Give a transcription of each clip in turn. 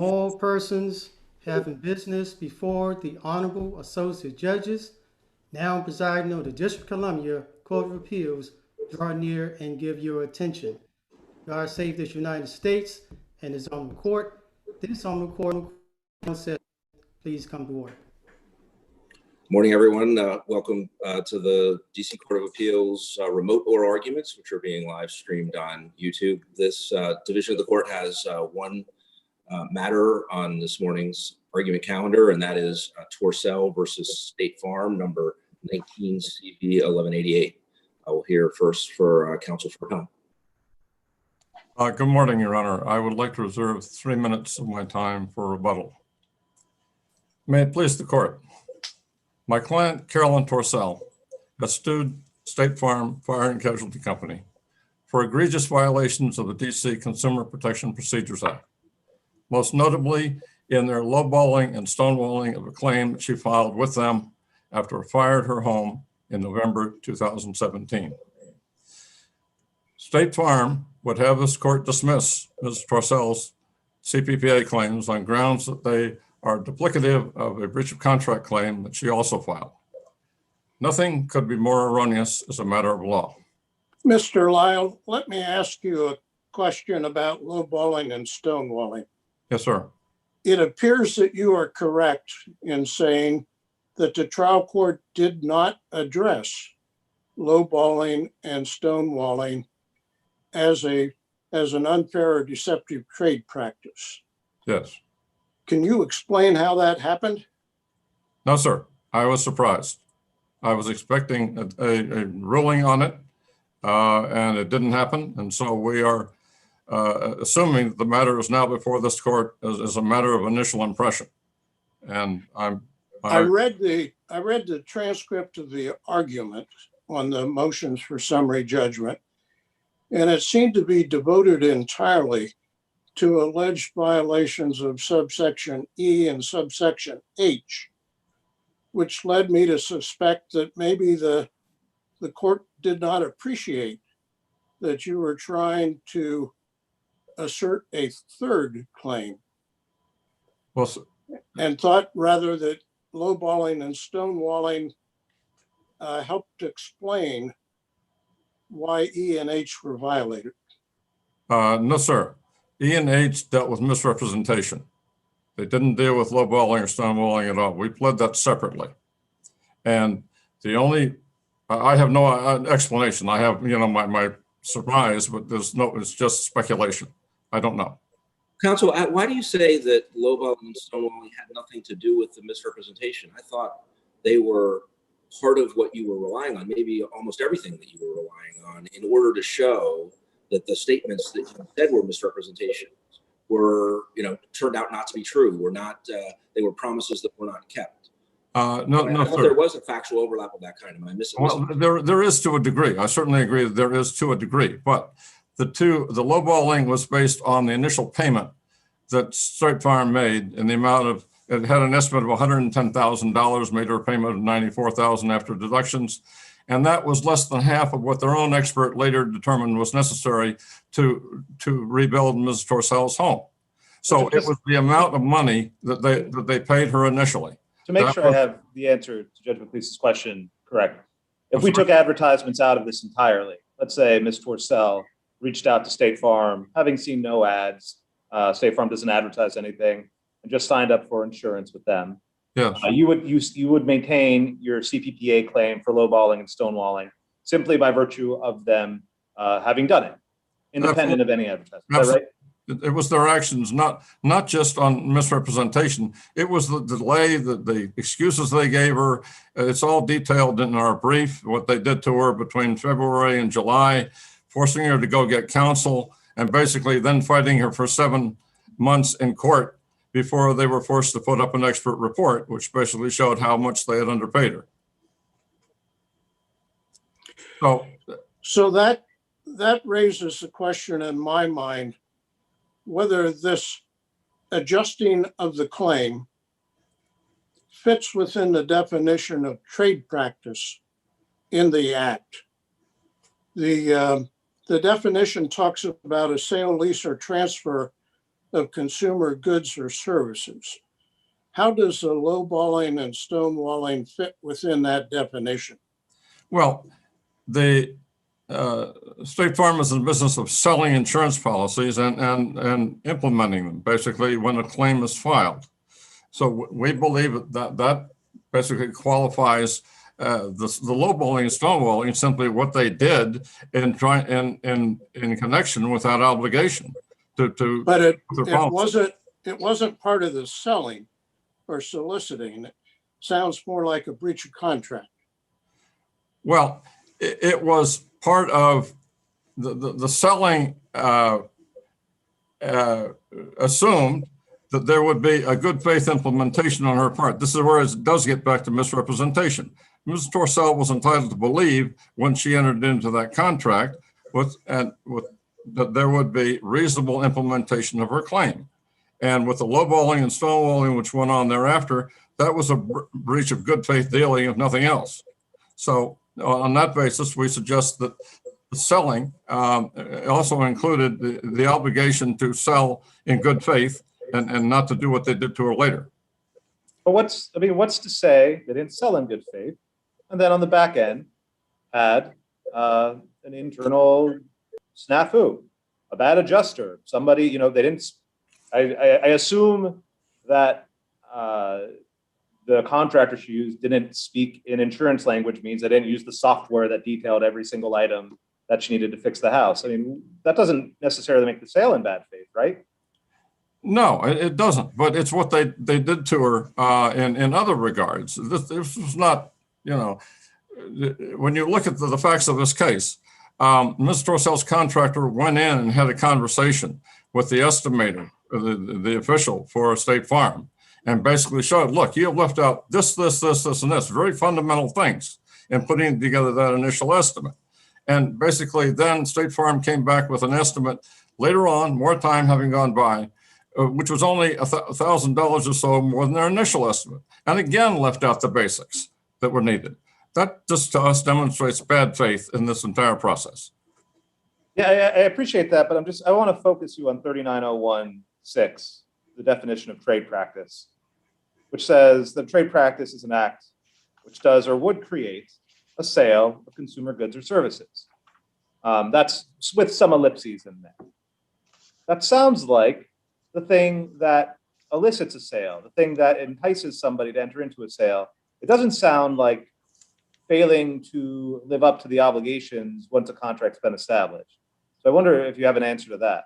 All persons having business before the Honorable Associate Judges, now presiding over the District of Columbia Court of Appeals, draw near and give your attention. God save this United States and His honorable court. This honorable court says, please come to order. Morning, everyone. Welcome to the DC Court of Appeals remote oral arguments, which are being live streamed on YouTube. This division of the court has one matter on this morning's argument calendar, and that is Torcelle versus State Farm, number 19 CV 1188. I will hear first for counsel for appellant. Good morning, Your Honor. I would like to reserve 3 minutes of my time for rebuttal. May it please the court. My client, Carolyn Torcelle, has sued State Farm Fire and Casualty Company for egregious violations of the DC Consumer Protection Procedures Act, most notably in their lowballing and stonewalling of a claim that she filed with them after a fire at her home in November 2017. State Farm would have this court dismiss Ms. Torcelle's CPPA claims on grounds that they are duplicative of a breach of contract claim that she also filed. Nothing could be more erroneous as a matter of law. Mr. Lyle, let me ask you a question about lowballing and stonewalling. Yes, sir. It appears that you are correct in saying that the trial court did not address lowballing and stonewalling as an unfair or deceptive trade practice. Yes. Can you explain how that happened? No, sir. I was surprised. I was expecting a ruling on it, and it didn't happen. And so we are assuming that the matter is now before this court as a matter of initial impression. And I read the transcript of the argument on the motions for summary judgment, and it seemed to be devoted entirely to alleged violations of subsection E and subsection H, which led me to suspect that maybe the court did not appreciate that you were trying to assert a third claim. Well, and thought rather that lowballing and stonewalling helped explain why E and H were violated. no, sir. E and H dealt with misrepresentation. They didn't deal with lowballing or stonewalling at all. We pled that separately. And the only, I have no explanation. I have, my surmise, but it's just speculation. I don't know. Counsel, why do you say that lowballing and stonewalling had nothing to do with the misrepresentation? I thought they were part of what you were relying on, maybe almost everything that you were relying on in order to show that the statements that you said were misrepresentations were, turned out not to be true, were not, they were promises that were not kept. No, sir. There was a factual overlap of that kind. Am I missing? Well, there is to a degree. I certainly agree that there is to a degree, but the lowballing was based on the initial payment that State Farm made in the amount of, it had an estimate of $110,000, made her a payment of $94,000 after deductions. And that was less than half of what their own expert later determined was necessary to rebuild Ms. Torcelle's home. So it was the amount of money that they paid her initially. To make sure I have the answer to Judge McLeese's question correct, if we took advertisements out of this entirely, let's say Ms. Torcelle reached out to State Farm, having seen no ads, State Farm doesn't advertise anything, and just signed up for insurance with them. Yes. You would maintain your CPPA claim for lowballing and stonewalling simply by virtue of them having done it, independent of any advertisement. Is that right? It was their actions, not just on misrepresentation. It was the delay, the excuses they gave her. It's all detailed in our brief, what they did to her between February and July, forcing her to go get counsel, and basically then fighting her for 7 months in court before they were forced to put up an expert report, which basically showed how much they had underpaid her. So that raises the question in my mind, whether this adjusting of the claim fits within the definition of trade practice in the Act. The definition talks about a sale, lease, or transfer of consumer goods or services. How does the lowballing and stonewalling fit within that definition? Well, the State Farm is in the business of selling insurance policies and implementing them, basically, when a claim is filed. So we believe that basically qualifies the lowballing and stonewalling simply what they did in connection with that obligation to. But it wasn't part of the selling or soliciting. It sounds more like a breach of contract. Well, it was part of the selling assumed that there would be a good faith implementation on her part. This is where it does get back to misrepresentation. Ms. Torcelle was entitled to believe when she entered into that contract that there would be reasonable implementation of her claim. And with the lowballing and stonewalling, which went on thereafter, that was a breach of good faith dealing, if nothing else. So on that basis, we suggest that the selling also included the obligation to sell in good faith and not to do what they did to her later. But what's to say they didn't sell in good faith, and then on the back end had an internal snafu, a bad adjuster, somebody, they didn't. I assume that the contractor she used didn't speak in insurance language, means they didn't use the software that detailed every single item that she needed to fix the house. I mean, that doesn't necessarily make the sale in bad faith, right? No, it doesn't. But it's what they did to her in other regards. This was not, when you look at the facts of this case, Ms. Torcelle's contractor went in and had a conversation with the estimator, the official for State Farm, and basically showed, look, you have left out this, and this, very fundamental things in putting together that initial estimate. And basically then State Farm came back with an estimate later on, more time having gone by, which was only $1,000 or so more than their initial estimate. And again, left out the basics that were needed. That just to us demonstrates bad faith in this entire process. Yeah, I appreciate that, but I want to focus you on 3901(6), the definition of trade practice, which says that trade practice is an act which does or would create a sale of consumer goods or services. That's with some ellipses in there. That sounds like the thing that elicits a sale, the thing that entices somebody to enter into a sale. It doesn't sound like failing to live up to the obligations once a contract's been established. So I wonder if you have an answer to that.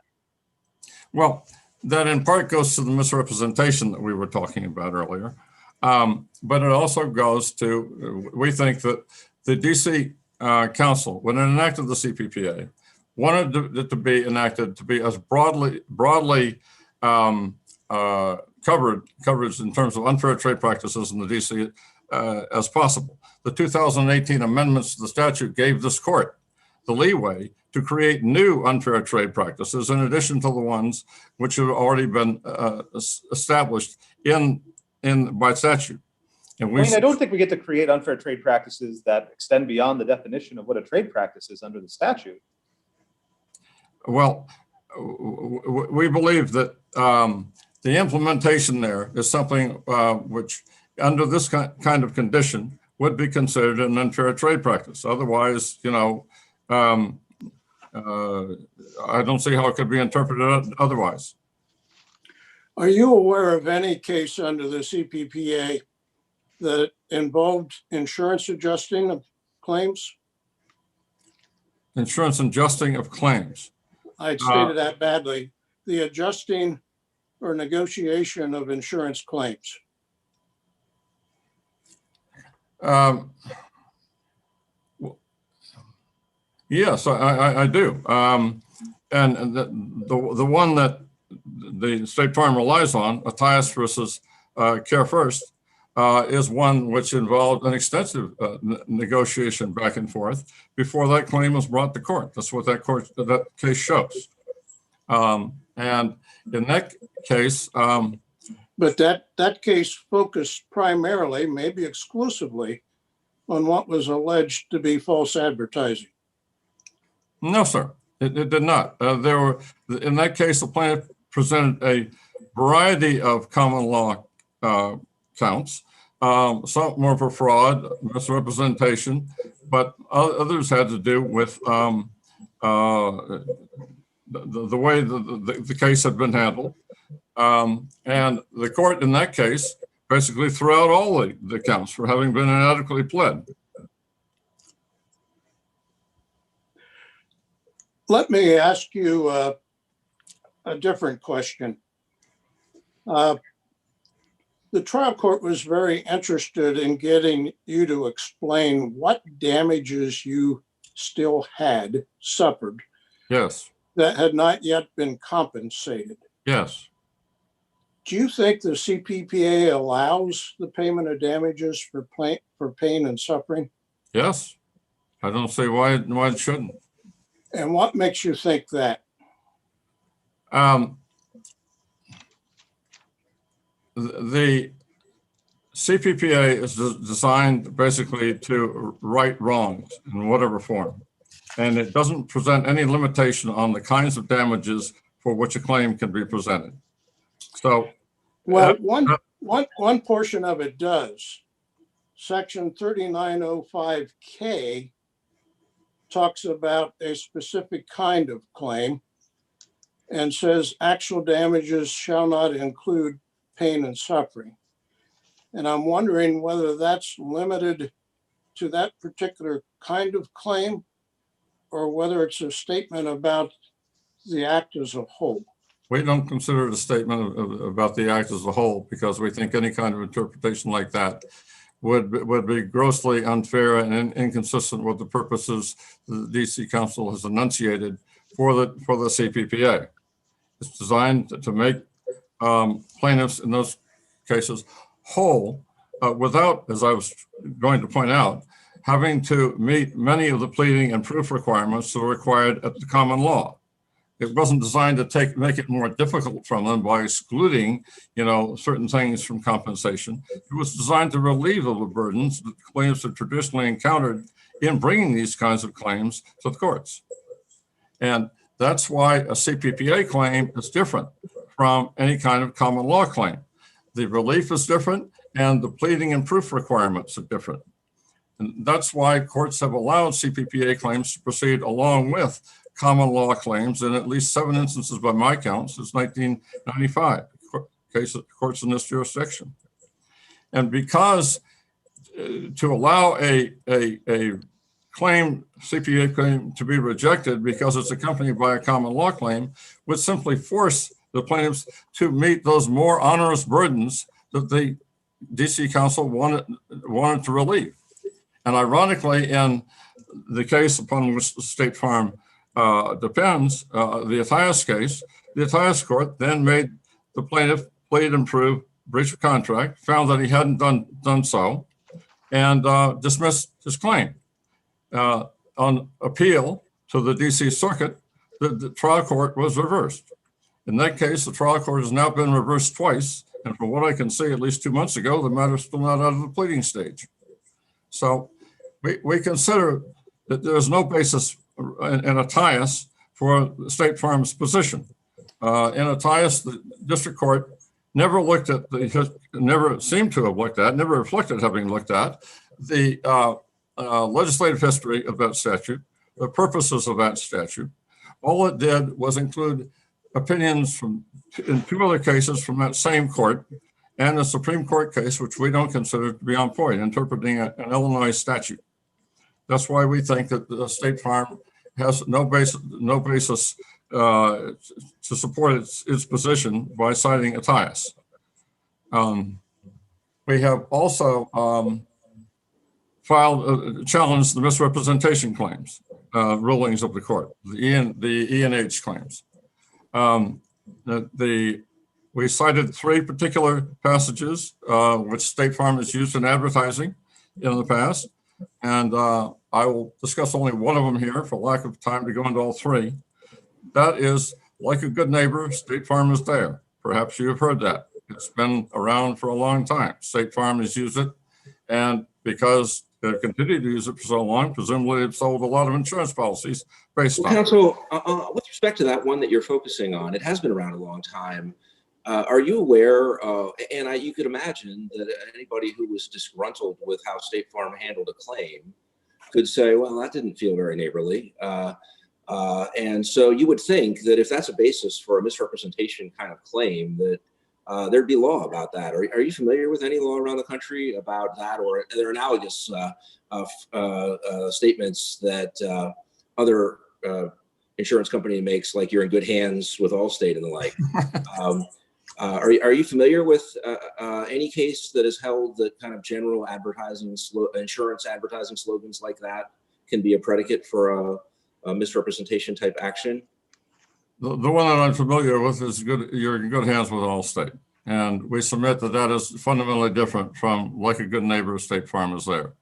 Well, that in part goes to the misrepresentation that we were talking about earlier. But it also goes to, we think that the DC Council, when it enacted the CPPA, wanted it to be enacted to be as broadly coverage in terms of unfair trade practices in the DC as possible. The 2018 amendments to the statute gave this court the leeway to create new unfair trade practices in addition to the ones which have already been established by statute. And I don't think we get to create unfair trade practices that extend beyond the definition of what a trade practice is under the statute. Well, we believe that the implementation there is something which, under this kind of condition, would be considered an unfair trade practice. Otherwise, I don't see how it could be interpreted otherwise. Are you aware of any case under the CPPA that involved insurance adjusting of claims? Insurance adjusting of claims. I stated that badly. The adjusting or negotiation of insurance claims. Yes, I do. And the one that the State Farm relies on, Matthias versus Care First, is one which involved an extensive negotiation back and forth before that claim was brought to court. That's what that case shows. And in that case, but that case focused primarily, maybe exclusively, on what was alleged to be false advertising. No, sir, it did not. In that case, the plaintiff presented a variety of common law counts. Some more for fraud, misrepresentation, but others had to do with the way the case had been handled. And the court in that case basically threw out all the counts for having been inadequately pled. Let me ask you a different question. The trial court was very interested in getting you to explain what damages you still had suffered. Yes. That had not yet been compensated. Yes. Do you think the CPPA allows the payment of damages for pain and suffering? Yes. I don't see why it shouldn't. And what makes you think that? The CPPA is designed basically to right wrongs in whatever form. And it doesn't present any limitation on the kinds of damages for which a claim can be presented. So, well, one portion of it does. Section 3905K talks about a specific kind of claim and says actual damages shall not include pain and suffering. And I'm wondering whether that's limited to that particular kind of claim or whether it's a statement about the act as a whole. We don't consider it a statement about the act as a whole because we think any kind of interpretation like that would be grossly unfair and inconsistent with the purposes the DC Council has enunciated for the CPPA. It's designed to make plaintiffs in those cases whole without, as I was going to point out, having to meet many of the pleading and proof requirements that are required at the common law. It wasn't designed to make it more difficult from them by excluding, certain things from compensation. It was designed to relieve of the burdens that plaintiffs have traditionally encountered in bringing these kinds of claims to the courts. And that's why a CPPA claim is different from any kind of common law claim. The relief is different and the pleading and proof requirements are different. And that's why courts have allowed CPPA claims to proceed along with common law claims in at least 7 instances by my count since 1995, courts in this jurisdiction. And because to allow a CPPA claim to be rejected because it's accompanied by a common law claim would simply force the plaintiffs to meet those more onerous burdens that the DC Council wanted to relieve. And ironically, in the case upon which the State Farm depends, the Athias case, the Athias court then made the plaintiff plead and prove breach of contract, found that he hadn't done so, and dismissed his claim. On appeal to the DC Circuit, the trial court was reversed. In that case, the trial court has now been reversed twice, and from what I can see, at least 2 months ago, the matter is still not out of the pleading stage. So we consider that there is no basis in Athias for State Farm's position. In Athias, the district court never seemed to have looked at, never reflected having looked at the legislative history of that statute, the purposes of that statute. All it did was include opinions in 2 other cases from that same court and a Supreme Court case, which we don't consider to be on point, interpreting an Illinois statute. That's why we think that the State Farm has no basis to support its position by citing Athias. We have also challenged the misrepresentation claims, rulings of the court, the E&H claims. We cited 3 particular passages which State Farm has used in advertising in the past, and I will discuss only one of them here for lack of time to go into all 3. That is, like a good neighbor, State Farm is there. Perhaps you have heard that. It's been around for a long time. State Farm has used it, and because They've continued to use it for so long. Presumably, they've sold a lot of insurance policies based Well, on it. counsel, with respect to that one that you're focusing on, it has been around a long time. Are you aware, you could imagine that anybody who was disgruntled with how State Farm handled a claim could say, well, that didn't feel very neighborly. And so you would think that if that's a basis for a misrepresentation kind of claim, that there'd be law about that. Are you familiar with any law around the country about that, or are there analogous statements that other insurance company makes, like you're in good hands with Allstate and the like? Are you familiar with any case that has held that kind of general advertising, insurance advertising slogans like that can be a predicate for a misrepresentation type action? The one that I'm familiar with is you're in good hands with Allstate. And we submit that that is fundamentally different from like a good neighbor, State Farm is there.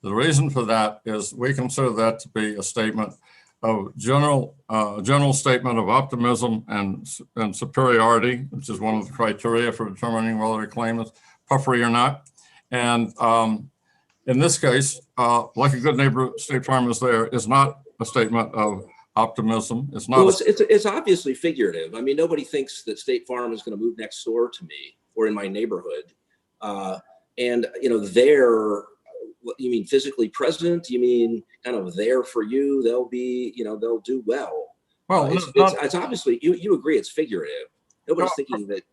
The reason for that is we consider that to be a statement of general statement of optimism and superiority, which is one of the criteria for determining whether a claim is puffery or not. And in this case, like a good neighbor, State Farm is there is not a statement of optimism. It's not. Well, it's obviously figurative. I mean, nobody thinks that State Farm is going to move next door to me or in my neighborhood. And there, you mean physically present? You mean kind of there for you? They'll be, they'll do well. Well, it's obviously you agree it's figurative. Nobody's thinking that.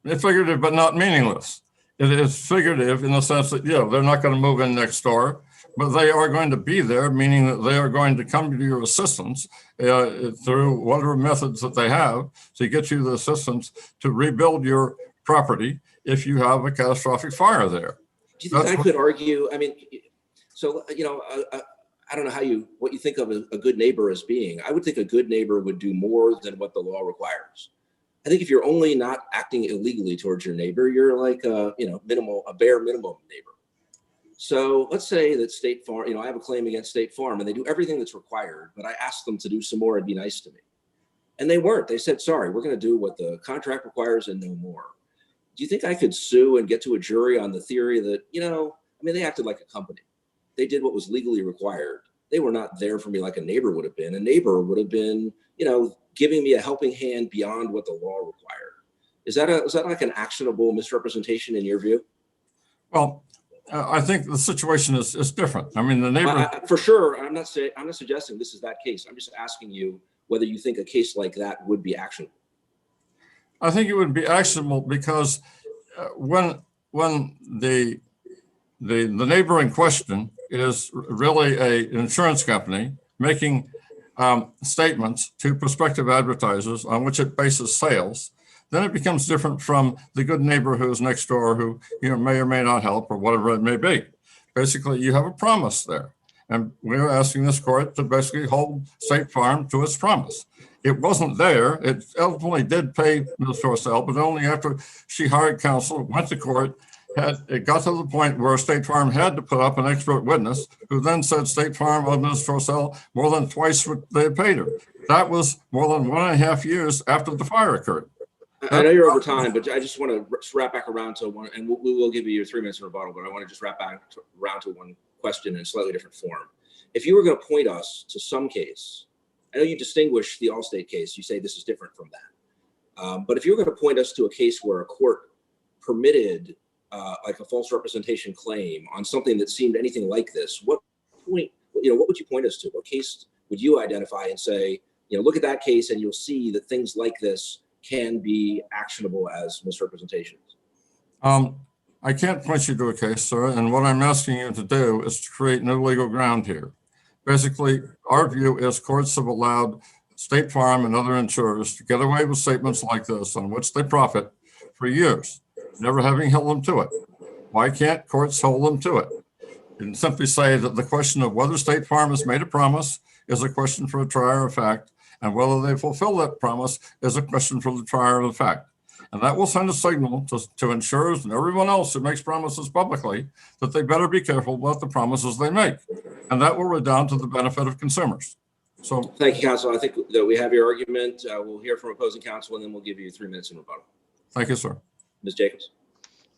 It's figurative, but not meaningless. It is figurative in the sense that they're not going to move in next door, but they are going to be there, meaning that they are going to come to your assistance through whatever methods that they have to get you the assistance to rebuild your property if you have a catastrophic fire there. Do you think I could argue? I mean, so I don't know what you think of a good neighbor as being. I would think a good neighbor would do more than what the law requires. I think if you're only not acting illegally towards your neighbor, you're like a bare minimum neighbor. So let's say that State Farm, I have a claim against State Farm and they do everything that's required, but I asked them to do some more and be nice to me. And they weren't. They said, sorry, we're going to do what the contract requires and no more. Do you think I could sue and get to a jury on the theory that, they acted like a company. They did what was legally required. They were not there for me like a neighbor would have been. A neighbor would have been, giving me a helping hand beyond what the law required. Is that like an actionable misrepresentation in your view? Well, I think the situation is different. I mean, the neighbor. For sure. I'm not suggesting this is that case. I'm just asking you whether you think a case like that would be actionable. I think it would be actionable because when the neighbor in question is really an insurance company making statements to prospective advertisers on which it bases sales, then it becomes different from the good neighbor who's next door who may or may not help or whatever it may be. Basically, you have a promise there. And we're asking this court to basically hold State Farm to its promise. It wasn't there. It ultimately did pay Ms. Torcelle, but only after she hired counsel, went to court, it got to the point where State Farm had to put up an expert witness who then said State Farm owed Ms. Torcelle more than twice what they had paid her. That was more than 1.5 years after the fire occurred. I know you're over time, but I just want to wrap back around to one, and we will give you your 3 minutes in rebuttal, but I want to just wrap back around to one question in a slightly different form. If you were going to point us to some case, I know you distinguish the Allstate case, you say this is different from that. But if you were going to point us to a case where a court permitted like a false representation claim on something that seemed anything like this, what would you point us to? What case would you identify and say, look at that case and you'll see that things like this can be actionable as misrepresentations? I can't point you to a case, sir. And what I'm asking you to do is to create new legal ground here. Basically, our view is courts have allowed State Farm and other insurers to get away with statements like this on which they profit for years, never having held them to it. Why can't courts hold them to it? And simply say that the question of whether State Farm has made a promise is a question for a trier of fact, and whether they fulfill that promise is a question for the trier of fact. And that will send a signal to insurers and everyone else who makes promises publicly that they better be careful about the promises they make. And that will redound to the benefit of consumers. So thank you, counsel. I think that we have your argument. We'll hear from opposing counsel, and then we'll give you 3 minutes in rebuttal. Thank you, sir. Ms. Jacobs.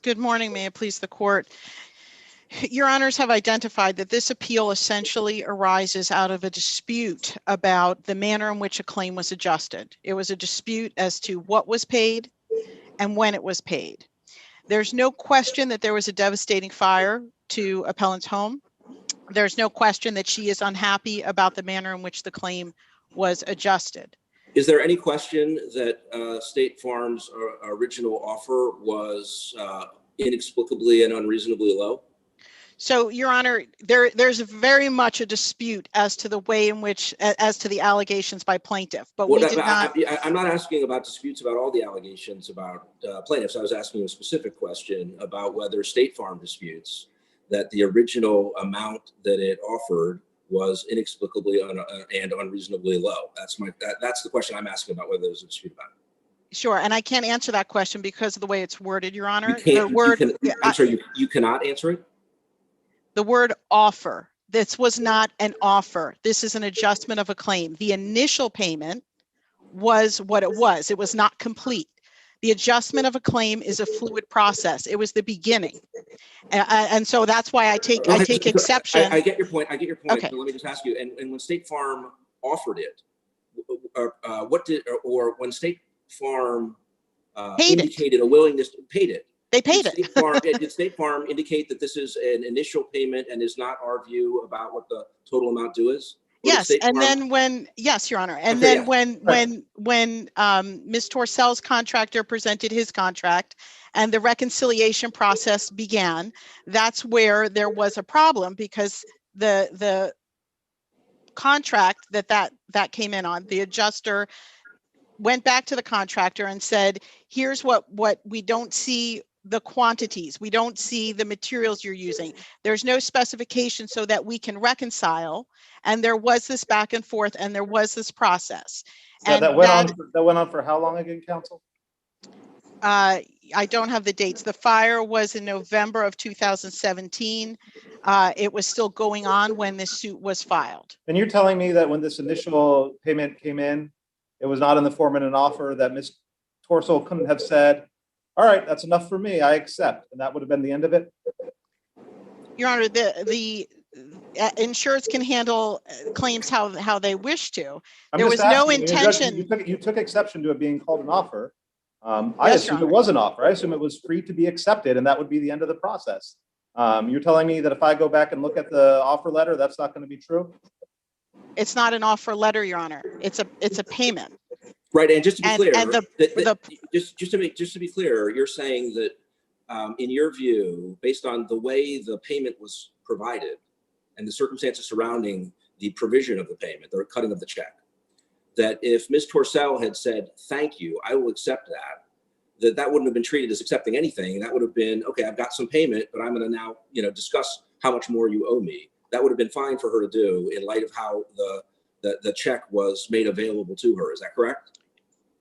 Good morning. May it please the court. Your honors have identified that this appeal essentially arises out of a dispute about the manner in which a claim was adjusted. It was a dispute as to what was paid and when it was paid. There's no question that there was a devastating fire to appellant's home. There's no question that she is unhappy about the manner in which the claim was adjusted. Is there any question that State Farm's original offer was inexplicably and unreasonably low? So, Your Honor, there's very much a dispute as to the way in which, as to the allegations by plaintiff, but we did not. I'm not asking about disputes about all the allegations about plaintiffs. I was asking a specific question about whether State Farm disputes that the original amount that it offered was inexplicably and unreasonably low. That's the question I'm asking about, whether there's a dispute about it. Sure, and I can't answer that question because of the way it's worded, Your Honor. You cannot answer it? The word offer. This was not an offer. This is an adjustment of a claim. The initial payment was what it was. It was not complete. The adjustment of a claim is a fluid process. It was the beginning. And so that's why I take exception. I get your point. Okay. But let me just ask you, and when State Farm offered it, when State Farm indicated a willingness to pay it, they paid it. Did State Farm indicate that this is an initial payment and is not our view about what the total amount due is? Yes, and then when, yes, Your Honor, and then when Ms. Torcelle's contractor presented his contract and the reconciliation process began, that's where there was a problem, because the contract that came in on, the adjuster went back to the contractor and said, here's what we don't see, the quantities, we don't see the materials you're using. There's no specification so that we can reconcile. And there was this back and forth, and there was this process. So that went on for how long again, counsel? I don't have the dates. The fire was in November of 2017. It was still going on when this suit was filed. And you're telling me that when this initial payment came in, it was not in the form of an offer, that Ms. Torcelle couldn't have said, all right, that's enough for me, I accept, and that would have been the end of it? Your Honor, the insurers can handle claims how they wish to. There was no intention. You took exception to it being called an offer. I assume it was an offer. I assume it was free to be accepted, and that would be the end of the process. You're telling me that if I go back and look at the offer letter, that's not going to be true? It's not an offer letter, Your Honor. It's a payment. Right, and just to be clear, just to be clear, you're saying that in your view, based on the way the payment was provided and the circumstances surrounding the provision of the payment, the cutting of the check, that if Ms. Torcelle had said, thank you, I will accept that wouldn't have been treated as accepting anything. That would have been, okay, I've got some payment, but I'm going to now, discuss how much more you owe me. That would have been fine for her to do in light of how the check was made available to her. Is that correct?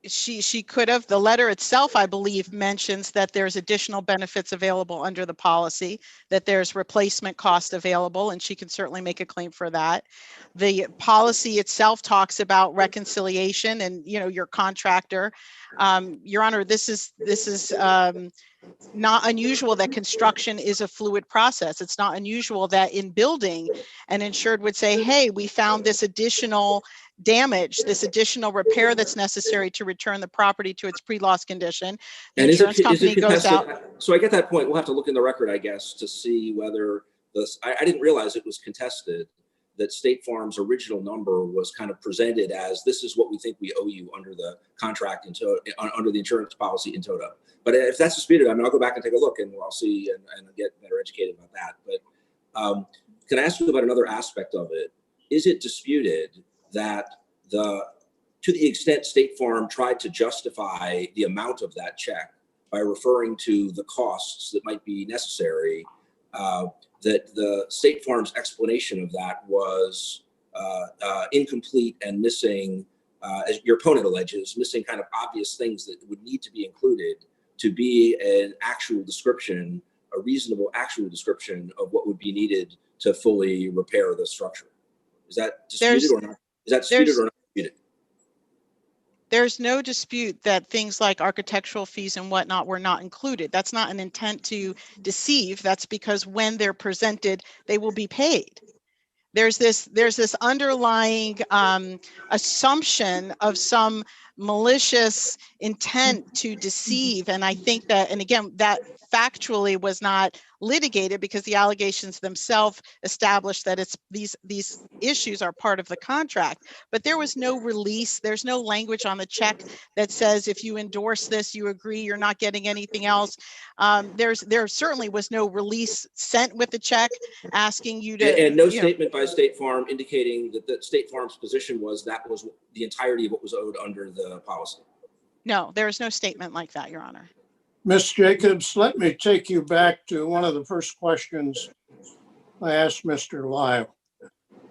She could have. The letter itself, I believe, mentions that there's additional benefits available under the policy, that there's replacement cost available, and she can certainly make a claim for that. The policy itself talks about reconciliation and, your contractor. Your Honor, this is not unusual that construction is a fluid process. It's not unusual that in building, an insured would say, hey, we found this additional damage, this additional repair that's necessary to return the property to its pre-loss condition. The insurance company goes out. So I get that point. We'll have to look in the record, I guess, to see whether this, I didn't realize it was contested, that State Farm's original number was kind of presented as, this is what we think we owe you under the contract, under the insurance policy in toto. But if that's disputed, I'll go back and take a look, and I'll see and get better educated about that. But can I ask you about another aspect of it? Is it disputed that to the extent State Farm tried to justify the amount of that check by referring to the costs that might be necessary, that the State Farm's explanation of that was incomplete and missing, as your opponent alleges, missing kind of obvious things that would need to be included to be an actual description, a reasonable actual description of what would be needed to fully repair the structure? Is that disputed or not? Is that disputed or not disputed? There's no dispute that things like architectural fees and whatnot were not included. That's not an intent to deceive. That's because when they're presented, they will be paid. There's this underlying assumption of some malicious intent to deceive. And I think that, and again, that factually was not litigated because the allegations themselves established that it's these issues are part of the contract. But there was no release. There's no language on the check that says if you endorse this, you agree you're not getting anything else. There certainly was no release sent with the check asking you to. And no statement by State Farm indicating that State Farm's position was that was the entirety of what was owed under the policy. No, there is no statement like that, Your Honor. Ms. Jacobs, let me take you back to one of the first questions I asked Mr. Lyle.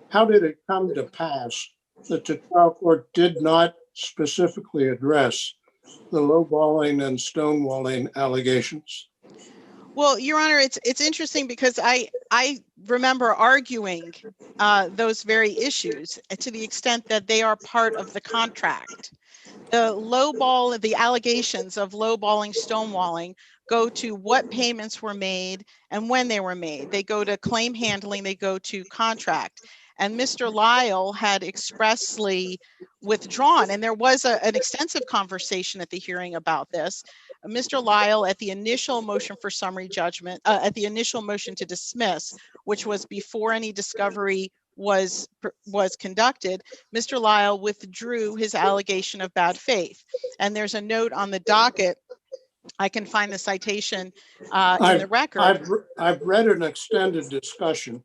How did it come to pass that the trial court did not specifically address the lowballing and stonewalling allegations? Well, Your Honor, it's interesting because I remember arguing those very issues to the extent that they are part of the contract. The allegations of lowballing, stonewalling go to what payments were made and when they were made. They go to claim handling, they go to contract. And Mr. Lyle had expressly withdrawn, and there was an extensive conversation at the hearing about this. Mr. Lyle, at the initial motion for summary judgment, at the initial motion to dismiss, which was before any discovery was conducted, Mr. Lyle withdrew his allegation of bad faith. And there's a note on the docket. I can find the citation in the record. I've read an extended discussion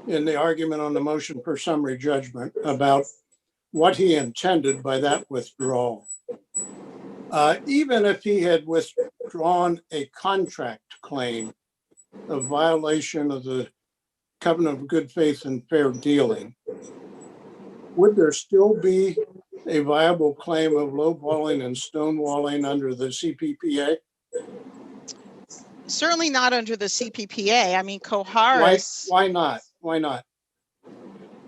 in the argument on the motion for summary judgment about what he intended by that withdrawal. Even if he had withdrawn a contract claim of violation of the covenant of good faith and fair dealing, would there still be a viable claim of lowballing and stonewalling under the CPPA? Certainly not under the CPPA. I mean, Koharis. Why not? Why not?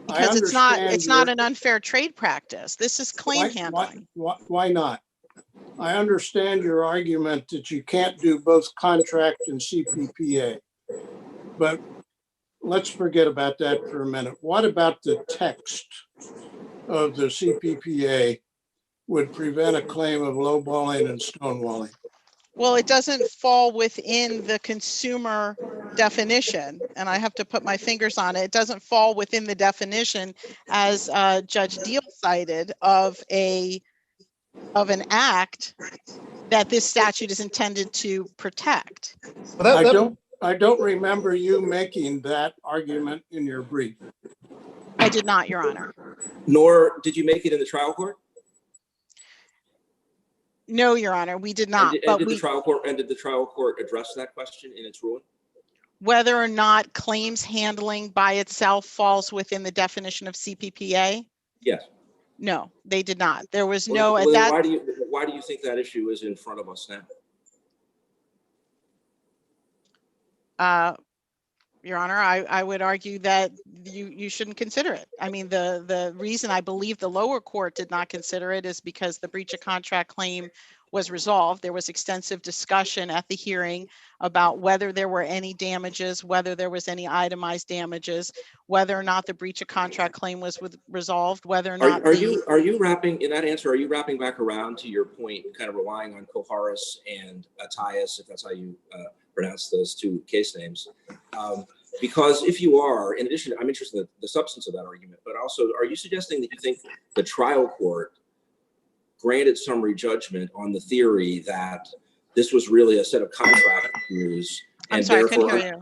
Because it's not an unfair trade practice. This is claim handling. Why not? I understand your argument that you can't do both contract and CPPA, but let's forget about that for a minute. What about the text of the CPPA would prevent a claim of lowballing and stonewalling? Well, it doesn't fall within the consumer definition, and I have to put my fingers on it. It doesn't fall within the definition as Judge Deal cited of an act that this statute is intended to protect. I don't remember you making that argument in your brief. I did not, Your Honor. Nor did you make it in the trial court? No, Your Honor, we did not. Did the trial court address that question in its ruling? Whether or not claims handling by itself falls within the definition of CPPA? Yes. No, they did not. There was Why do you think that issue is in front of us now? Your Honor, I would argue that you shouldn't consider it. I mean, the reason I believe the lower court did not consider it is because the breach of contract claim was resolved. There was extensive discussion at the hearing about whether there were any damages, whether there was any itemized damages, whether or not the breach of contract claim was resolved, whether or not. Are you wrapping in that answer? Are you wrapping back around to your point, kind of relying on Koharis and Attias, if that's how you pronounce those two case names? Because if you are, in addition, I'm interested in the substance of that argument, but also, are you suggesting that you think the trial court granted summary judgment on the theory that this was really a set of contract issues? I'm sorry, I couldn't hear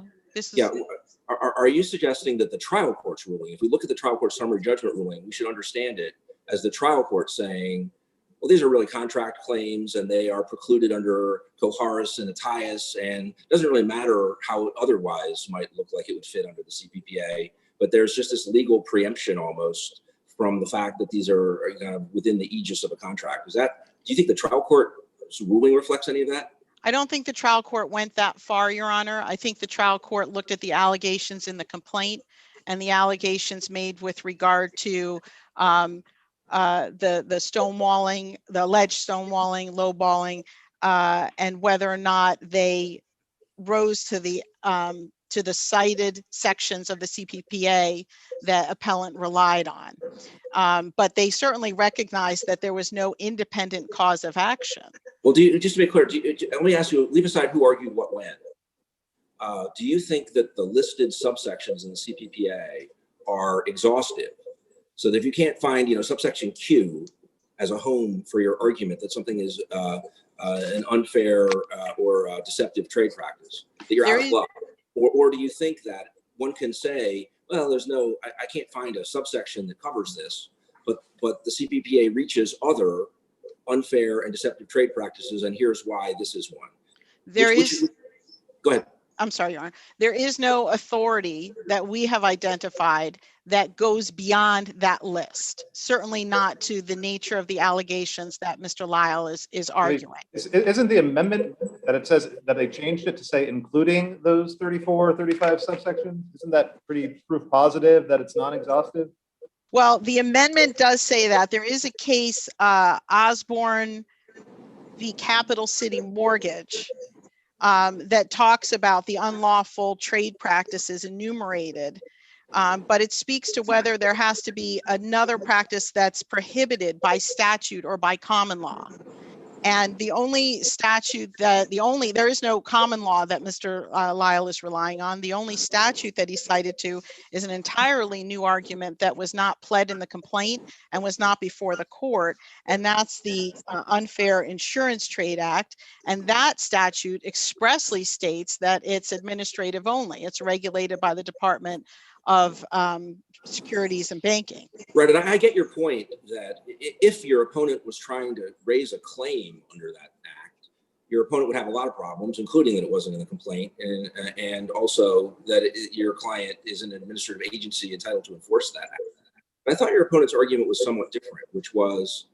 you. Are you suggesting that the trial court's ruling, if we look at the trial court summary judgment ruling, we should understand it as the trial court saying, well, these are really contract claims and they are precluded under Koharis and Attias, and it doesn't really matter how it otherwise might look like it would fit under the CPPA, but there's just this legal preemption almost from the fact that these are kind of within the aegis of a contract. Do you think the trial court's ruling reflects any of that? I don't think the trial court went that far, Your Honor. I think the trial court looked at the allegations in the complaint and the allegations made with regard to the stonewalling, the alleged stonewalling, lowballing, and whether or not they rose to the cited sections of the CPPA that appellant relied on. But they certainly recognized that there was no independent cause of action. Well, just to be clear, let me ask you, leave aside who argued what when. Do you think that the listed subsections in the CPPA are exhaustive? So that if you can't find, subsection Q as a home for your argument that something is an unfair or deceptive trade practice, that you're out of luck? Or do you think that one can say, well, I can't find a subsection that covers this, but the CPPA reaches other unfair and deceptive trade practices, and here's why this is one. Go ahead. I'm sorry, Your Honor. There is no authority that we have identified that goes beyond that list. Certainly not to the nature of the allegations that Mr. Lyle is arguing. Isn't the amendment that it says that they changed it to say including those 34 or 35 subsections? Isn't that pretty proof positive that it's non-exhaustive? Well, the amendment does say that. There is a case, Osborne v. Capital City Mortgage, that talks about the unlawful trade practices enumerated, but it speaks to whether there has to be another practice that's prohibited by statute or by common law. And the only statute there is no common law that Mr. Lyle is relying on. The only statute that he cited to is an entirely new argument that was not pled in the complaint and was not before the court. And that's the Unfair Insurance Trade Act. And that statute expressly states that it's administrative only. It's regulated by the Department of Securities and Banking. Right, and I get your point that if your opponent was trying to raise a claim under that act, your opponent would have a lot of problems, including that it wasn't in the complaint, and also that your client is an administrative agency entitled to enforce that act. But I thought your opponent's argument was somewhat different, which was,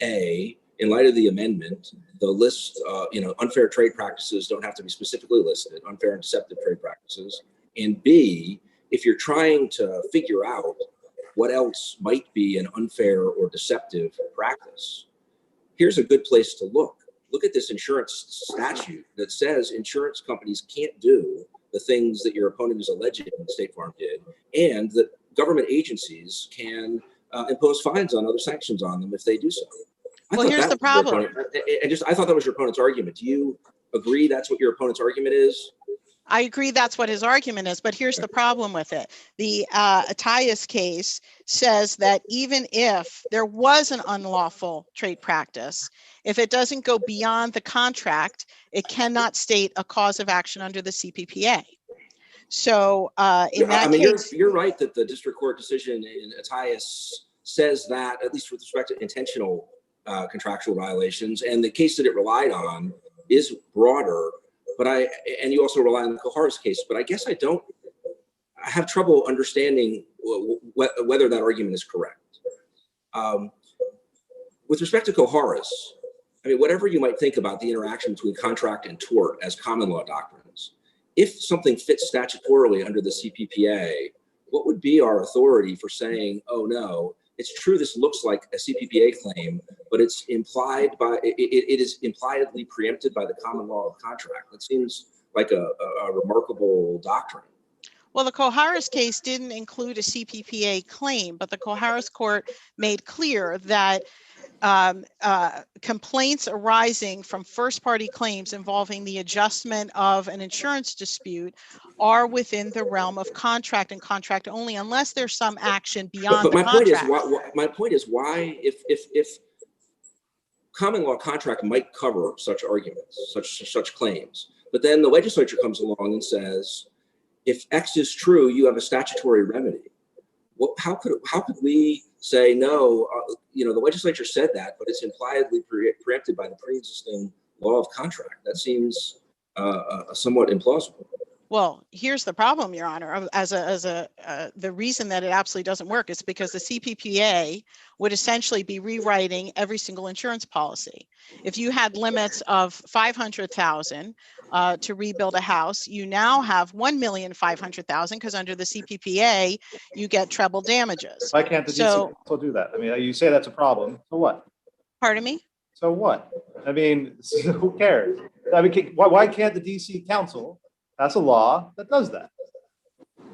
A, in light of the amendment, the list, unfair trade practices don't have to be specifically listed, unfair and deceptive trade practices, and B, if you're trying to figure out what else might be an unfair or deceptive practice, here's a good place to look. Look at this insurance statute that says insurance companies can't do the things that your opponent is alleging State Farm did, and that government agencies can impose fines on other sanctions on them if they do so. Well, here's the problem. I thought that was your opponent's argument. Do you agree that's what your opponent's argument is? I agree that's what his argument is, but here's the problem with it. The Attias case says that even if there was an unlawful trade practice, if it doesn't go beyond the contract, it cannot state a cause of action under the CPPA. So in that case, you're right that the district court decision in Attias says that, at least with respect to intentional contractual violations, and the case that it relied on is broader. And you also rely on the Koharis case, but I guess I have trouble understanding whether that argument is correct. With respect to Koharis, whatever you might think about the interaction between contract and tort as common law doctrines, if something fits statutorily under the CPPA, what would be our authority for saying, oh no, it's true this looks like a CPPA claim, but it is impliedly preempted by the common law of contract? That seems like a remarkable doctrine. Well, the Koharis case didn't include a CPPA claim, but the Koharis court made clear that complaints arising from first-party claims involving the adjustment of an insurance dispute are within the realm of contract and contract only, unless there's some action beyond the contract. My point is why, if common law contract might cover such arguments, such claims, but then the legislature comes along and says, if X is true, you have a statutory remedy. How could we say no? The legislature said that, but it's impliedly preempted by the pre-existing law of contract. That seems somewhat implausible. Well, here's the problem, Your Honor. The reason that it absolutely doesn't work is because the CPPA would essentially be rewriting every single insurance policy. If you had limits of 500,000 to rebuild a house, you now have 1,500,000 because under the CPPA you get treble damages. Why can't the DC council do that? I mean, you say that's a problem. So what? Pardon me? So what? I mean, who cares? I mean, why can't the DC council pass a law that does that?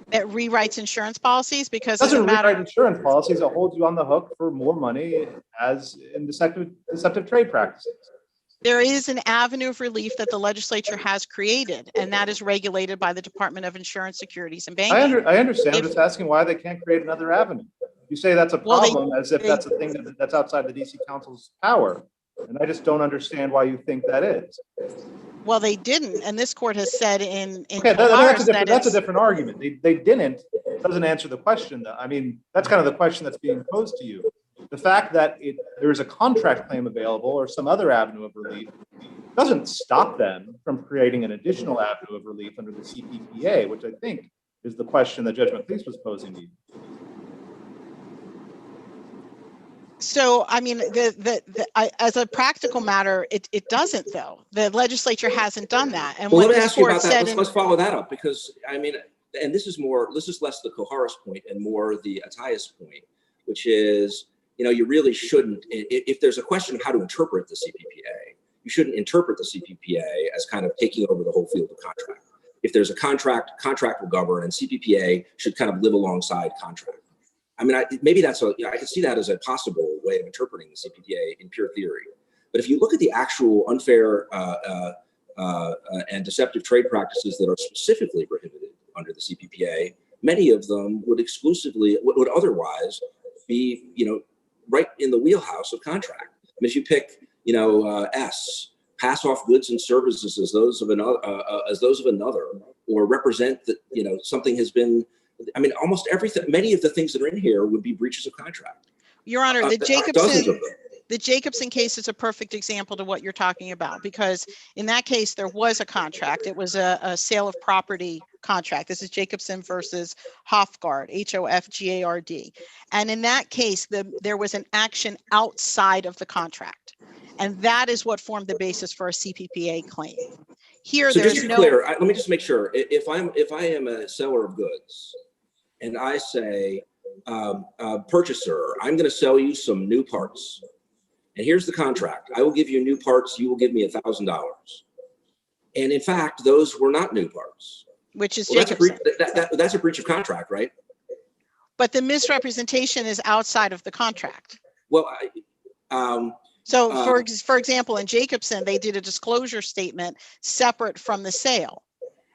That rewrites insurance policies because It doesn't as a matter rewrite insurance policies. It holds you on the hook for more money as in deceptive trade practices. there is an avenue of relief that the legislature has created, and that is regulated by the Department of Insurance, Securities, and Banking. I understand. I'm just asking why they can't create another avenue. You say that's a problem as if that's a thing that's outside the DC council's power. And I just don't understand why you think that is. Well, they didn't, and this court has said in Okay, that's a different argument. They didn't, doesn't answer the question though. I mean, that's kind of the question that's being posed to you. The fact that there is a contract claim available or some other avenue of relief doesn't stop them from creating an additional avenue of relief under the CPPA, which I think is the question that Judge McLeese was posing to you. So, I mean, as a practical matter, it doesn't though. The legislature hasn't done that. And well, what let me this ask you court about said that. Let's follow that up because I mean, and this is less the Koharis point and more the Attias point, which is, you know, you really shouldn't, if there's a question of how to interpret the CPPA, you shouldn't interpret the CPPA as kind of taking over the whole field of contract. If there's a contract will govern, and CPPA should kind of live alongside contract. I mean, maybe I can see that as a possible way of interpreting the CPPA in pure theory. But if you look at the actual unfair and deceptive trade practices that are specifically prohibited under the CPPA, many of them would otherwise be, you know, right in the wheelhouse of contract. I mean, if you pick, you know, pass off goods and services as those of another, or represent that, you know, something has been. I mean, almost everything, many of the things that are in here would be breaches of contract. Your Honor, the Jacobson case is a perfect example to what you're talking about, because in that case, there was a contract. It was a sale of property contract. This is Jacobson versus Hofgard, Hofgard. And in that case, there was an action outside of the contract. And that is what formed the basis for a CPPA claim. Here, so there's just to be clear, let me just make sure. If I am a seller of goods, and I say, purchaser, I'm going to sell you some new parts, and here's the contract. I will give you new parts. You will give me $1,000. And in fact, those were not new parts. Which is Jacobson. That's a breach of contract, right? But the misrepresentation is outside of the contract. Well, for example, in Jacobson, they did a disclosure statement separate from the sale,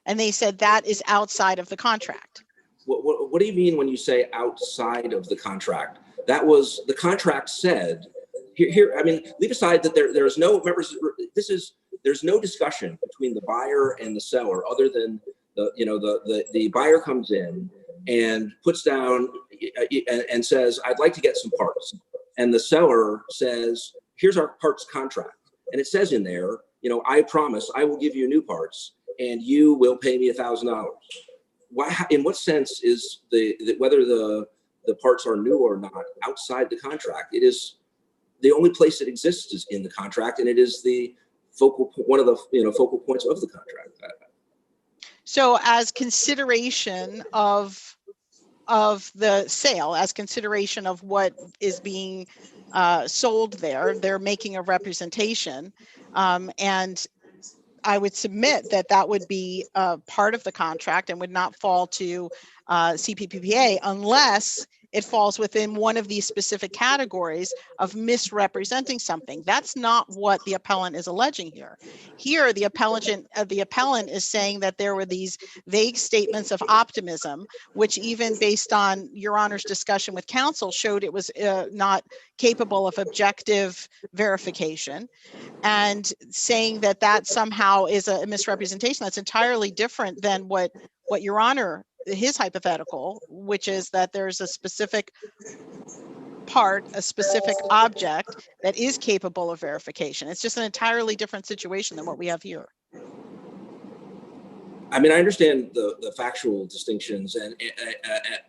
and they said that is outside of the contract. What do you mean when you say outside of the contract? That was the contract said. Here, I mean, leave aside that there's no members. There's no discussion between the buyer and the seller other than the buyer comes in and puts down and says, I'd like to get some parts. And the seller says, here's our parts contract. And it says in there, you know, I promise I will give you new parts and you will pay me $1,000. In what sense is whether the parts are new or not outside the contract? It is the only place it exists is in the contract, and it is one of the focal points of the contract. So, as consideration of the sale, as consideration of what is being sold there, they're making a representation, and I would submit that would be part of the contract and would not fall to CPPA unless it falls within one of these specific categories of misrepresenting something. That's not what the appellant is alleging here. Here, the appellant is saying that there were these vague statements of optimism, which even based on Your Honor's discussion with counsel showed it was not capable of objective verification, and saying that somehow is a misrepresentation. That's entirely different than what Your Honor, his hypothetical, which is that there's a specific part, a specific object that is capable of verification. It's just an entirely different situation than what we have here. I mean, I understand the factual distinctions,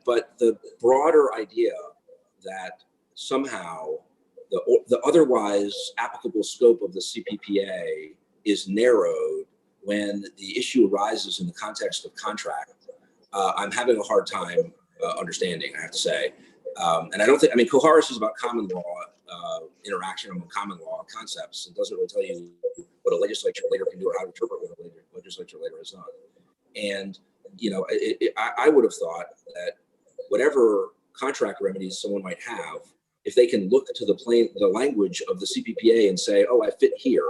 but the broader idea that somehow the otherwise applicable scope of the CPPA is narrowed when the issue arises in the context of contract, I'm having a hard time understanding, I have to say. And I don't think, I mean, Koharis is about common law interaction among common law concepts. It doesn't really tell you what a legislature later can do or how to interpret what a legislature later has done. And, you know, I would have thought that whatever contract remedies someone might have, if they can look to the language of the CPPA and say, oh, I fit here,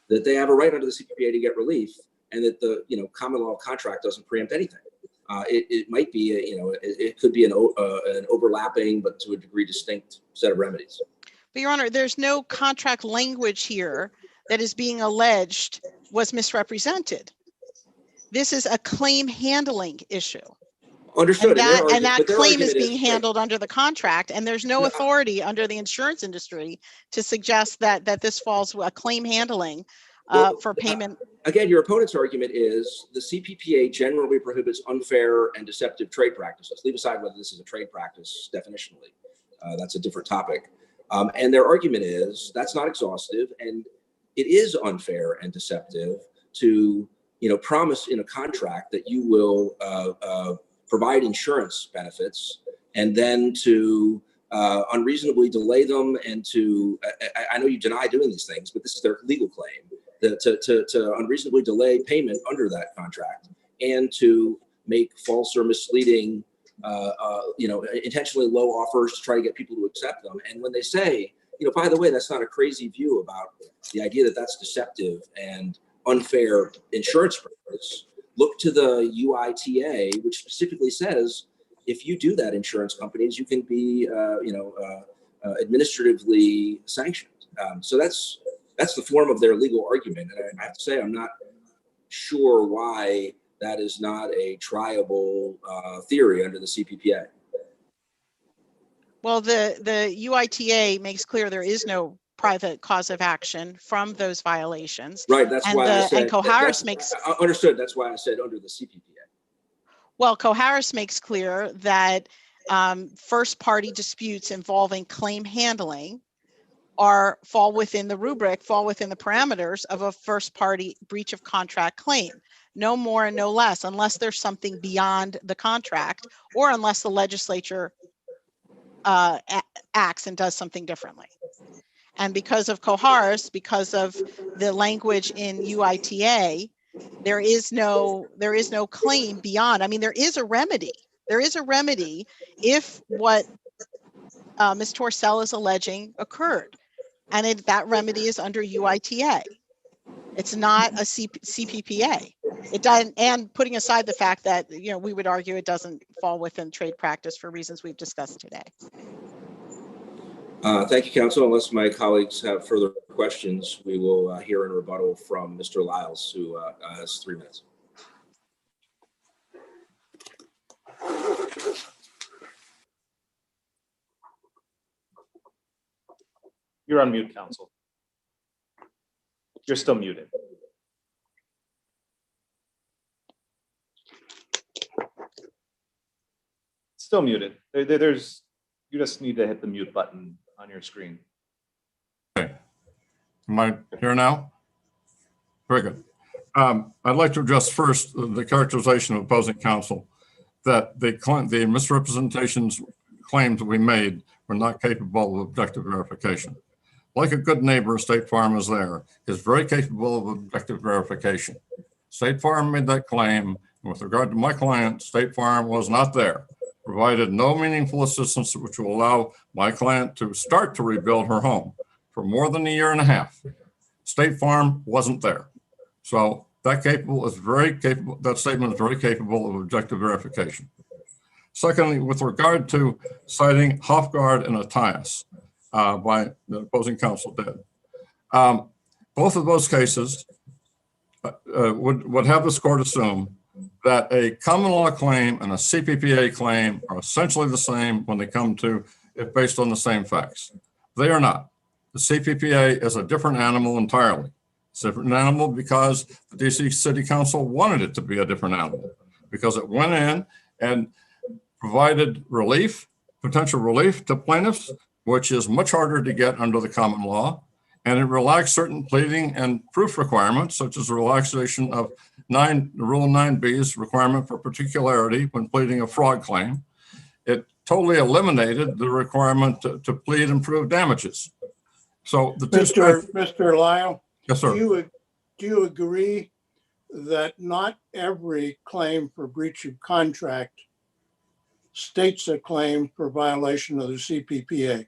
that they have a right under the CPPA to get relief, and that the, you know, common law contract doesn't preempt anything. It might be, it could be an overlapping, but to a degree distinct set of remedies. But Your Honor, there's no contract language here that is being alleged was misrepresented. This is a claim handling issue. Understood. And that claim is being handled under the contract, and there's no authority under the insurance industry to suggest that this falls a claim handling for payment. Again, your opponent's argument is the CPPA generally prohibits unfair and deceptive trade practices. Leave aside whether this is a trade practice definitionally. That's a different topic. And their argument is that's not exhaustive, and it is unfair and deceptive to, you know, promise in a contract that you will provide insurance benefits and then to unreasonably delay them, and to, I know you deny doing these things, but this is their legal claim, to unreasonably delay payment under that contract, and to make false or misleading, intentionally low offers to try to get people to accept them. And when they say, you know, by the way, that's not a crazy view about the idea that that's deceptive and unfair insurance practice, look to the UITA, which specifically says if you do that, insurance companies, you can be, administratively sanctioned. So that's the form of their legal argument. And I have to say, I'm not sure why that is not a triable theory under the CPPA. Well, the UITA makes clear there is no private cause of action from those violations. Right, that's why I said. And Koharis makes. Understood, that's why I said under the CPPA. Well, Koharis makes clear that first party disputes involving claim handling fall within the parameters of a first party breach of contract claim. No more and no less, unless there's something beyond the contract, or unless the legislature acts and does something differently. And because of Koharis, because of the language in UITA, there is no claim beyond. I mean, there is a remedy. There is a remedy if what Ms. Torcelle is alleging occurred, and that remedy is under UITA. It's not a CPPA. It doesn't, and putting aside the fact that, you know, we would argue it doesn't fall within trade practice for reasons we've discussed today. Thank you, counsel. Unless my colleagues have further questions, we will hear in rebuttal from Mr. Lyles, who has 3 minutes. You're on mute, counsel. You're still muted. Still muted. You just need to hit the mute button on your screen. Okay. Am I here now? Very good. I'd like to address first the characterization of opposing counsel that the misrepresentations claims we made were not capable of objective verification. Like a good neighbor, State Farm is very capable of objective verification. State Farm made that claim. And with regard to my client, State Farm was not there, provided no meaningful assistance which will allow my client to start to rebuild her home for more than 1.5 years. State Farm wasn't there. So that statement is very capable of objective verification. Secondly, with regard to citing Hofgaard and Attias, by the opposing counsel did. Both of those cases would have this court assume that a common law claim and a CPPA claim are essentially the same when they come to it based on the same facts. They are not. The CPPA is a different animal entirely. It's a different animal because the DC City Council wanted it to be a different animal, because it went in and provided relief, potential relief to plaintiffs, which is much harder to get under the common law. And it relaxed certain pleading and proof requirements, such as the relaxation of Rule 9B's requirement for particularity when pleading a fraud claim. It totally eliminated the requirement to plead and prove damages. So the Mr. Lyle, yes, sir. do you agree that not every claim for breach of contract states a claim for violation of the CPPA?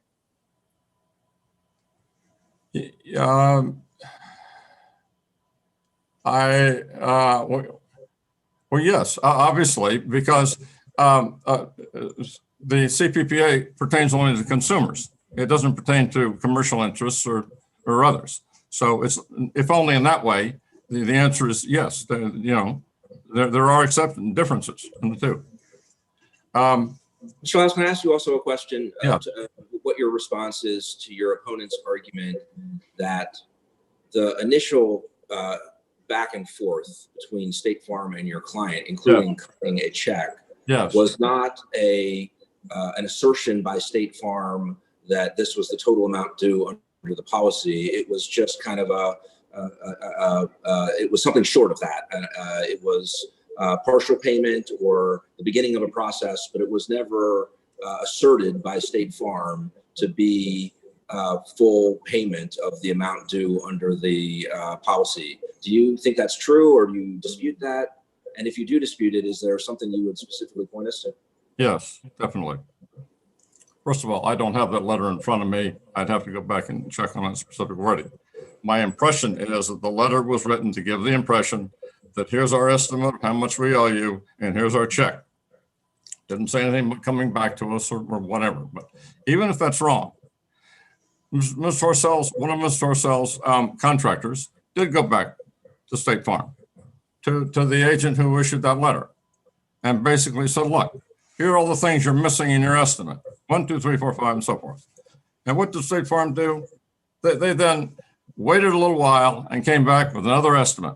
Well, yes, obviously, because the CPPA pertains only to consumers. It doesn't pertain to commercial interests or others. So it's, if only in that way, the answer is yes. There are exceptions, differences in the two. Mr. Lyles, can I ask you also a question? Yeah. What your response is to your opponent's argument that the initial back and forth between State Farm and your client, including cutting a check, was not an assertion by State Farm that this was the total amount due under the policy. It was just kind of it was something short of that. It was partial payment or the beginning of a process, but it was never asserted by State Farm to be full payment of the amount due under the policy. Do you think that's true, or do you dispute that? And if you do dispute it, is there something you would specifically point us to? Yes, definitely. First of all, I don't have that letter in front of me. I'd have to go back and check on that specific wording. My impression is that the letter was written to give the impression that here's our estimate of how much we owe you, and here's our check. Didn't say anything but coming back to us or whatever. But even if that's wrong, Ms. Torcelle's, one of Ms. Torcelle's contractors did go back to State Farm, to the agent who issued that letter, and basically said, look, here are all the things you're missing in your estimate. 1, 2, 3, 4, 5, and so forth. And what did State Farm do? They then waited a little while and came back with another estimate,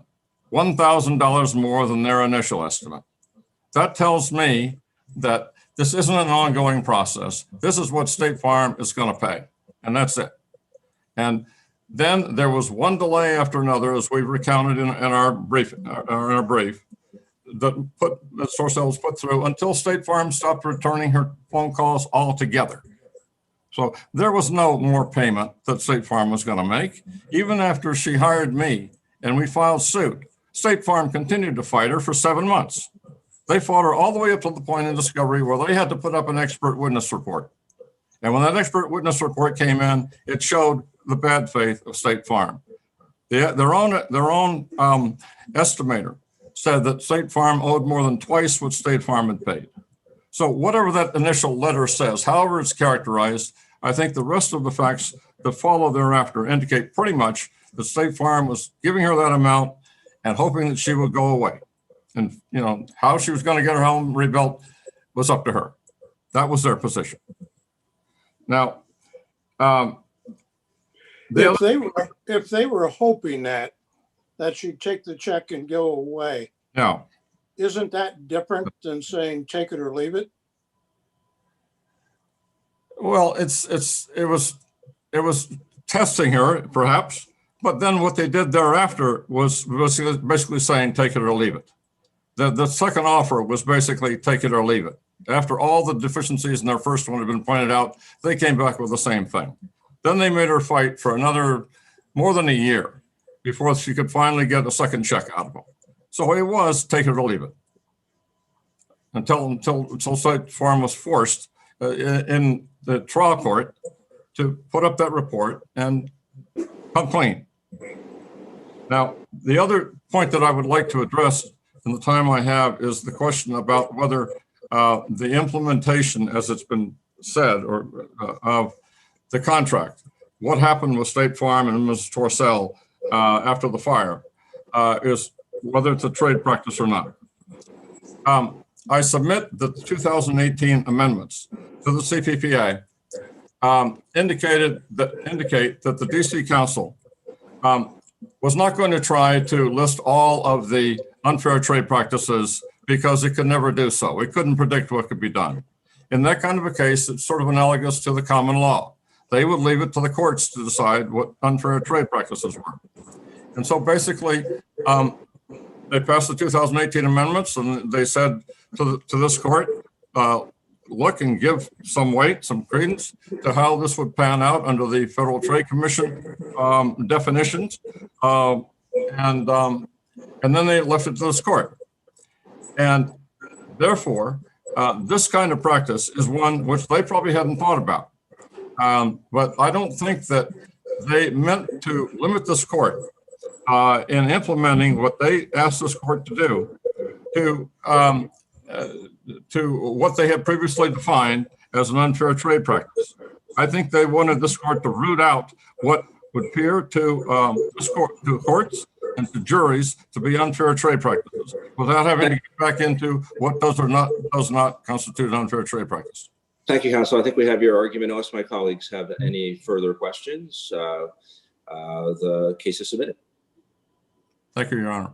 $1,000 more than their initial estimate. That tells me that this isn't an ongoing process. This is what State Farm is going to pay, and that's it. And then there was one delay after another, as we've recounted in our brief, that Ms. Torcelle was put through until State Farm stopped returning her phone calls altogether. So there was no more payment that State Farm was going to make. Even after she hired me and we filed suit, State Farm continued to fight her for 7 months. They fought her all the way up to the point in discovery where they had to put up an expert witness report. And when that expert witness report came in, it showed the bad faith of State Farm. Their own estimator said that State Farm owed more than twice what State Farm had paid. So whatever that initial letter says, however it's characterized, I think the rest of the facts that follow thereafter indicate pretty much that State Farm was giving her that amount and hoping that she would go away. And, how she was going to get her home rebuilt was up to her. That was their position. Now, if they were hoping that she'd take the check and go away, no, isn't that different than saying take it or leave it? Well, it was testing her perhaps, but then what they did thereafter was basically saying take it or leave it. The second offer was basically take it or leave it. After all the deficiencies in their first one had been pointed out, they came back with the same thing. Then they made her fight for another more than a year before she could finally get a second check out of them. So it was take it or leave it until State Farm was forced in the trial court to put up that report and come clean. Now, the other point that I would like to address in the time I have is the question about whether the implementation, as it's been said, or of the contract, what happened with State Farm and Ms. Torcelle after the fire, is whether it's a trade practice or not. I submit that the 2018 amendments to the CPPA indicate that the DC Council was not going to try to list all of the unfair trade practices because it could never do so. It couldn't predict what could be done. In that kind of a case, it's sort of analogous to the common law. They would leave it to the courts to decide what unfair trade practices were. And so basically, they passed the 2018 amendments, and they said to this court, look and give some weight, some credence to how this would pan out under the Federal Trade Commission definitions. And then they left it to this court. And therefore, this kind of practice is one which they probably hadn't thought about. But I don't think that they meant to limit this court in implementing what they asked this court to do to what they had previously defined as an unfair trade practice. I think they wanted this court to root out what would appear to courts and to juries to be unfair trade practices without having to get back into what does not constitute an unfair trade practice. Thank you, counsel. I think we have your argument. Unless my colleagues have any further questions, the case is submitted. Thank you, Your Honor.